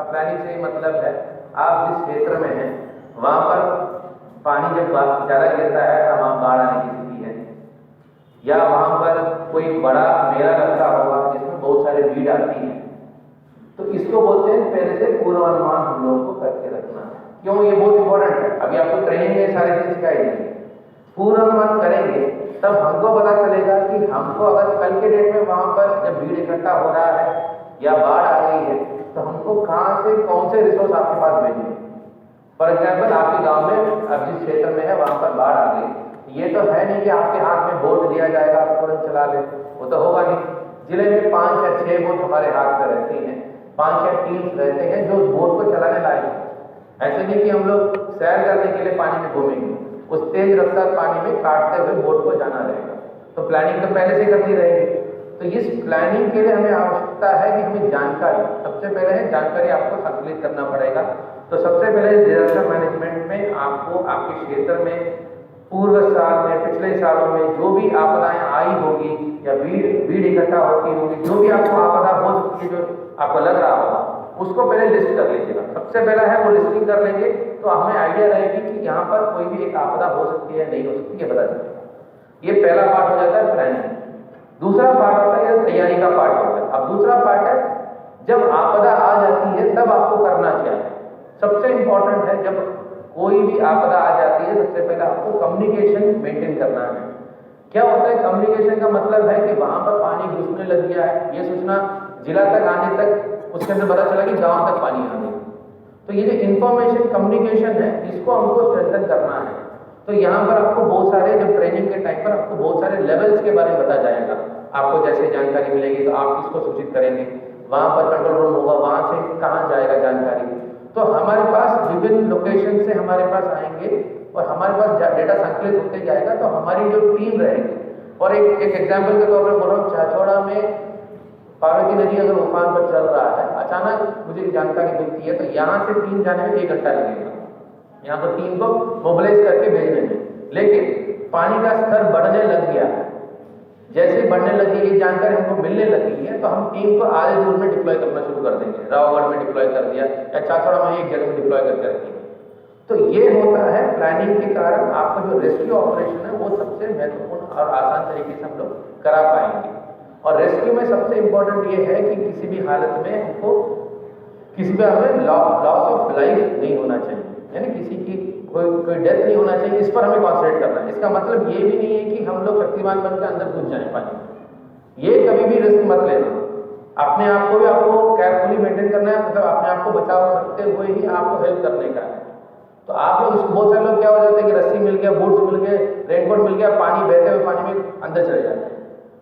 अब प्लानिंग से मतलब है आप जिस क्षेत्र में हैं वहाँ पर पानी जब ज़्यादा गिरता है तो वहाँ बाढ़ आने की स्थिति है, या वहाँ पर कोई बड़ा मेला लगता होगा जिसमें बहुत सारे भीड़ आती है, तो इसको बोलते हैं पहले से पूर्वानुमान हम लोगों को करके रखना। क्यों ये बहुत इंपॉर्टेंट है? अभी आपको ट्रेनिंग में सारी चीज सिखाई जाएगी। पूर्वानुमान करेंगे तब हमको पता चलेगा कि हमको अगर कल के डेट में वहां पर जब भीड़ इकट्ठा हो रहा है या बाढ़ आ गई है तो हमको कहाँ से कौन से रिसोर्स आपके पास भेजेंगे। फॉर एग्जाम्पल आपके गाँव में अब जिस क्षेत्र में है वहां पर बाढ़ आ गई, ये तो है नहीं कि आपके हाथ में बोट दिया जाएगा आप तुरंत चला ले, वो तो होगा नहीं। जिले में 5 या 6 बोट हमारे हाथ में रहती हैं, 5 या 3 रहते हैं जो बोट को चलाने लायक है। ऐसे नहीं कि हम लोग सैर करने के लिए पानी में घूमेंगे, उस तेज रफ्तार पानी में काटते हुए बोट को जाना रहेगा, तो प्लानिंग तो पहले से करनी रहेगी। तो इस प्लानिंग के लिए हमें आवश्यकता है कि हमें जानकारी, सबसे पहले है जानकारी आपको संकलित करना पड़ेगा। तो सबसे पहले डिजास्टर मैनेजमेंट में आपको आपके क्षेत्र में पूर्व साल में, पिछले सालों में जो भी आपदाएं आई होगी या भीड़ इकट्ठा होती होगी, जो भी आपको आपदा हो सकती है जो आपको लग रहा होगा, उसको पहले लिस्ट कर लीजिएगा। सबसे पहला है वो लिस्टिंग कर लेंगे तो हमें आइडिया रहेगी कि यहाँ पर कोई भी एक आपदा हो सकती है नहीं हो सकती, ये पता चलेगा। ये पहला पार्ट हो जाता है प्लानिंग। दूसरा पार्ट होता है तैयारी का पार्ट होता है। अब दूसरा पार्ट है जब आपदा आ जाती है तब आपको करना क्या है। सबसे इंपॉर्टेंट है जब कोई भी आपदा आ जाती है सबसे पहले आपको कम्युनिकेशन मेंटेन करना है। क्या होता है कम्युनिकेशन का मतलब है कि वहां पर पानी घुसने लग गया है, ये सूचना जिला तक आने तक उसके अंदर पता चला कि गांव तक पानी आ गया। तो ये जो इंफॉर्मेशन कम्युनिकेशन है इसको हमको स्ट्रेंथन करना है। तो यहाँ पर आपको बहुत सारे जब ट्रेनिंग के टाइम पर आपको बहुत सारे लेवल्स के बारे में बताया जाएगा। आपको जैसे जानकारी मिलेगी तो आप किसको सूचित करेंगे, वहां पर कंट्रोल रूम होगा, वहां से कहाँ जाएगा जानकारी। तो हमारे पास विभिन्न लोकेशन से हमारे पास आएंगे और हमारे पास डेटा संकलित होते जाएगा। तो हमारी जो टीम रहेगी, और एक एग्जाम्पल के तौर पर बोल रहा हूँ, चाचौड़ा में पार्वती नदी अगर उफान पर चल रहा है, अचानक मुझे जानकारी मिलती है तो यहाँ से टीम जाने में 1 घंटा लगेगा, यहाँ पर टीम को मोबिलाइज करके भेजने में। लेकिन पानी का स्तर बढ़ने लग गया है, जैसे बढ़ने लगी ये जानकारी हमको मिलने लगी है तो हम टीम को आधे दूर में डिप्लॉय करना शुरू कर देंगे। रावगढ़ में डिप्लॉय कर दिया या चाचौड़ा में एक जगह में डिप्लॉय करके रखेंगे। तो ये होता है प्लानिंग के कारण आपका जो रेस्क्यू ऑपरेशन है वो सबसे महत्वपूर्ण और आसान तरीके से हम लोग करा पाएंगे। और रेस्क्यू में सबसे इंपॉर्टेंट ये है कि किसी भी हालत में हमको किसी भी हमें लॉस ऑफ लाइफ नहीं होना चाहिए, यानी किसी की कोई डेथ नहीं होना चाहिए। इस पर हमें कॉन्सेंट्रेट करना है। इसका मतलब ये भी नहीं है कि हम लोग शक्तिमान बनकर अंदर घुस जाए पानी, ये कभी भी रिस्क मत लेना। अपने आप को भी आपको केयरफुली मेंटेन करना है, मतलब अपने आप को बचाव रखते हुए ही आपको हेल्प करने का है। तो आप लोग बहुत सारे लोग क्या हो जाते हैं कि रस्सी मिल गया, बूट्स मिल गए, रेनकोट मिल गया, पानी बहते हुए पानी में अंदर चले जाते हैं।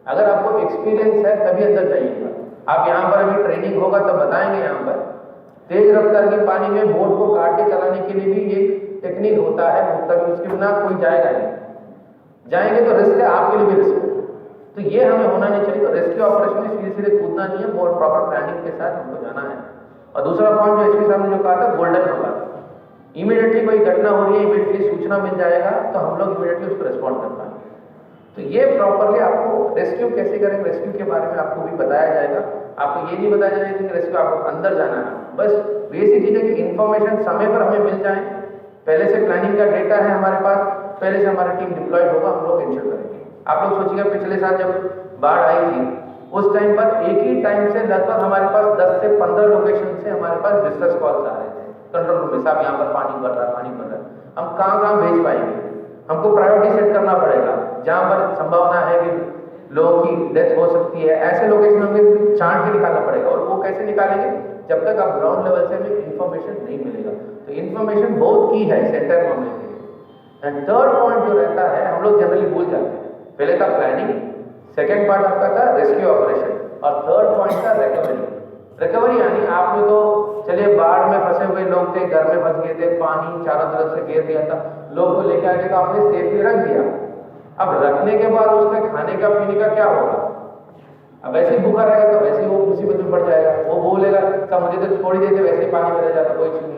अगर आपको एक्सपीरियंस है तभी अंदर जाइएगा। आप यहाँ पर अभी ट्रेनिंग होगा तब बताएंगे। यहाँ पर तेज रफ्तार के पानी में बोट को काट के चलाने के लिए भी एक टेक्निक होता है, मतलब उसके बिना कोई जाएगा नहीं, जाएंगे तो रिस्क है, आपके लिए भी रिस्क है। तो ये हमें होना नहीं चाहिए। तो रेस्क्यू ऑपरेशन में सीधे सीधे कूदना नहीं है, बहुत प्रॉपर प्लानिंग के साथ हमको जाना है। और दूसरा पॉइंट जो इसके सामने जो कहा था गोल्डन होगा, इमीडिएटली कोई घटना हो रही है, इमीडिएटली सूचना मिल जाएगा तो हम लोग इमीडिएटली उस पर रिस्पॉन्ड कर पाएंगे। तो ये प्रॉपरली आपको रेस्क्यू कैसे करें, रेस्क्यू के बारे में आपको भी बताया जाएगा। आपको ये नहीं बताया जाएगा कि रेस्क्यू आपको अंदर जाना है, बस बेसिक चीजें की इन्फॉर्मेशन समय पर हमें मिल जाए। पहले से प्लानिंग का डेटा है हमारे पास, पहले से हमारी टीम डिप्लॉयड होगा, हम लोग इंश्योर करेंगे। आप लोग सोचिएगा पिछले साल जब बाढ़ आई थी उस टाइम पर एक ही टाइम से लगभग हमारे पास 10 से 15 लोकेशन से हमारे पास डिस्ट्रेस कॉल्स आ रहे थे कंट्रोल रूम में, साहब यहाँ पर पानी बढ़ रहा है, पानी बढ़ रहा है। हम कहाँ भेज पाएंगे, हमको प्रायोरिटी सेट करना पड़ेगा। जहाँ पर संभावना है कि लोगों की डेथ हो सकती है, ऐसे लोकेशन हमें छांट के निकालना पड़ेगा। और वो कैसे निकालेंगे, जब तक आप ग्राउंड लेवल से हमें इन्फॉर्मेशन नहीं मिलेगा। तो इन्फॉर्मेशन बहुत की है सेंटर मामले के लिए। एंड थर्ड पॉइंट जो रहता है, हम लोग जनरली भूल जाते हैं, पहले था प्लानिंग, सेकेंड पार्ट आपका था रेस्क्यू ऑपरेशन, और थर्ड पॉइंट था रिकवरी। रिकवरी यानी आपने तो चलिए बाढ़ में फंसे हुए लोग थे, घर में फंस गए थे, पानी चारों तरफ से घेर दिया था, लोग को लेकर आके तो आपने सेफली रख दिया। अब रखने के बाद उसमें खाने का पीने का क्या होगा, अब वैसे ही भूखा रहेगा तो वैसे ही वो मुसीबत में पड़ जाएगा। वो बोलेगा सब मुझे तो छोड़ ही देते, वैसे ही पानी में रह जाता, कोई नहीं।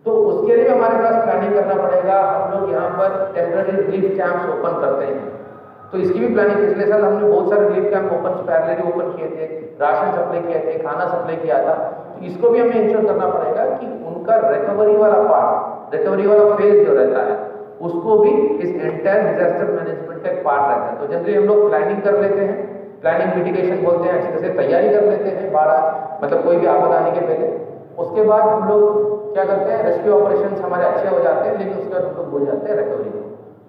तो उसके लिए हमारे पास प्लानिंग करना पड़ेगा। हम लोग यहाँ पर टेम्पररी रिलीफ कैंप्स ओपन करते हैं, तो इसकी भी प्लानिंग पिछले साल हमने बहुत सारे relief camp open parallelly open किए थे। राशन सप्लाई किया था, खाना सप्लाई किया था, तो इसको भी हमें इंश्योर करना पड़ेगा कि उनका रिकवरी वाला पार्ट, रिकवरी वाला फेज जो रहता है उसको भी इस एंटायर डिजास्टर मैनेजमेंट का एक पार्ट रहता है। तो जनरली हम लोग प्लानिंग कर लेते हैं, प्लानिंग मिटिगेशन बोलते हैं, अच्छी तरह से तैयारी कर लेते हैं बाढ़ मतलब कोई भी आपदा आने के पहले। उसके बाद हम लोग क्या करते हैं, रेस्क्यू ऑपरेशंस हमारे अच्छे हो जाते हैं, लेकिन उसके बाद हम लोग भूल जाते हैं रिकवरी को।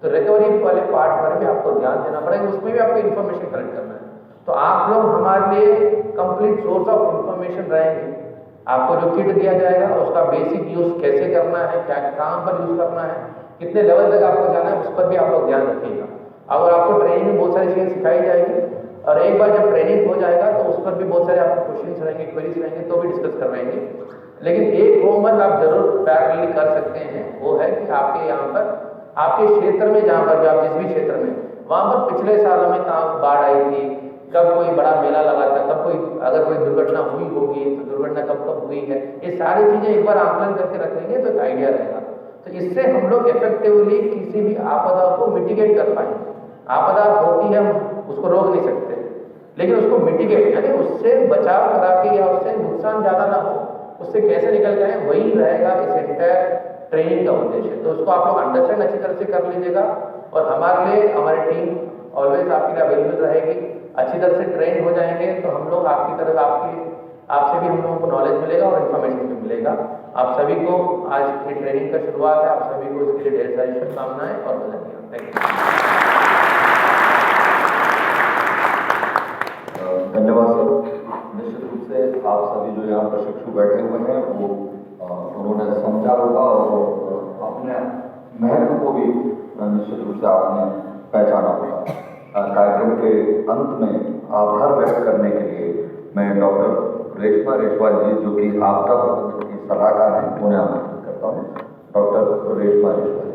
तो रिकवरी वाले पार्ट पर भी आपको ध्यान देना पड़ेगा, उसमें भी आपको इन्फॉर्मेशन कलेक्ट करना है। तो आप लोग हमारे लिए कंप्लीट सोर्स ऑफ इंफॉर्मेशन रहेंगे। आपको जो किट दिया जाएगा उसका बेसिक यूज कैसे करना है, क्या काम पर यूज करना है, कितने लेवल तक आपको जाना है, उस पर भी आप लोग ध्यान रखिएगा। अगर आपको ट्रेनिंग में बहुत सारी चीजें सिखाई जाएगी और एक बार जब ट्रेनिंग हो जाएगा तो उस पर भी बहुत सारे आपको क्वेश्चंस रहेंगे, क्वेरीज रहेंगे, तो भी डिस्कस करवाएंगे। लेकिन एक होमवर्क आप जरूर पैरेलली कर सकते हैं, वो है कि आपके यहाँ पर आपके क्षेत्र में जहाँ पर भी आप जिस भी क्षेत्र में, वहाँ पर पिछले सालों में कहाँ बाढ़ आई थी, कब कोई बड़ा मेला लगा था, कब कोई अगर कोई दुर्घटना हुई होगी तो दुर्घटना कब कब हुई है, ये सारी चीजें एक बार आंकलन करके रखेंगे तो एक आइडिया रहेगा। तो इससे हम लोग इफेक्टिवली किसी भी आपदा को मिटिगेट कर पाएंगे। आपदा होती है, हम उसको रोक नहीं सकते, लेकिन उसको मिटिगेट यानी उससे बचाव करा के या उससे नुकसान ज्यादा ना हो, उससे कैसे निकल जाए, वही रहेगा इस एंटायर ट्रेनिंग का उद्देश्य। तो उसको आप लोग अंडरस्टैंड अच्छी तरह से कर लीजिएगा और हमारे लिए हमारी टीम ऑलवेज आपके लिए अवेलेबल रहेगी। अच्छी तरह से ट्रेन हो जाएंगे तो हम लोग आपकी तरफ आपसे भी हम लोगों को नॉलेज मिलेगा और इन्फॉर्मेशन भी मिलेगा। आप सभी को आज की ट्रेनिंग का शुरुआत है, आप सभी को इसके लिए ढेर सारी शुभकामनाएं और बधाइयाँ। Thank you. धन्यवाद सर। निश्चित रूप से आप सभी जो यहाँ प्रशिक्षु बैठे हुए हैं वो उन्होंने समझा होगा और अपने महत्व को भी निश्चित रूप से आपने पहचाना होगा। कार्यक्रम के अंत में आभार व्यक्त करने के लिए मैं डॉक्टर रेशमा रेशवाल जी, जो कि आपदा प्रबंधन की सलाहकार हैं, उन्हें आमंत्रित करता हूँ। डॉक्टर रेशमा रेशवाल।